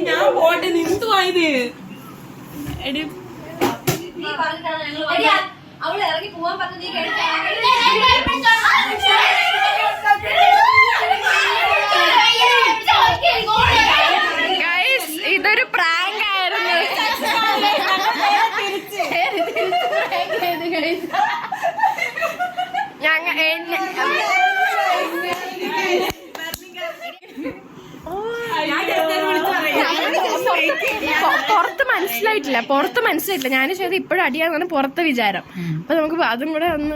ഞാൻ പോട്ടെ നിന്തു പോയത് എടി അവള് ഇറങ്ങി പോവാൻ പറ്റുന്ന ഇതൊരു പ്രാങ്ക് ആയിരുന്നു. പുറത്ത് മനസ്സിലായിട്ടില്ല. ഞാൻ ചെയ്ത് ഇപ്പോഴും അടിയാന്ന് പറഞ്ഞ പുറത്തെ വിചാരം. അപ്പൊ നമുക്ക് അതും കൂടെ ഒന്ന്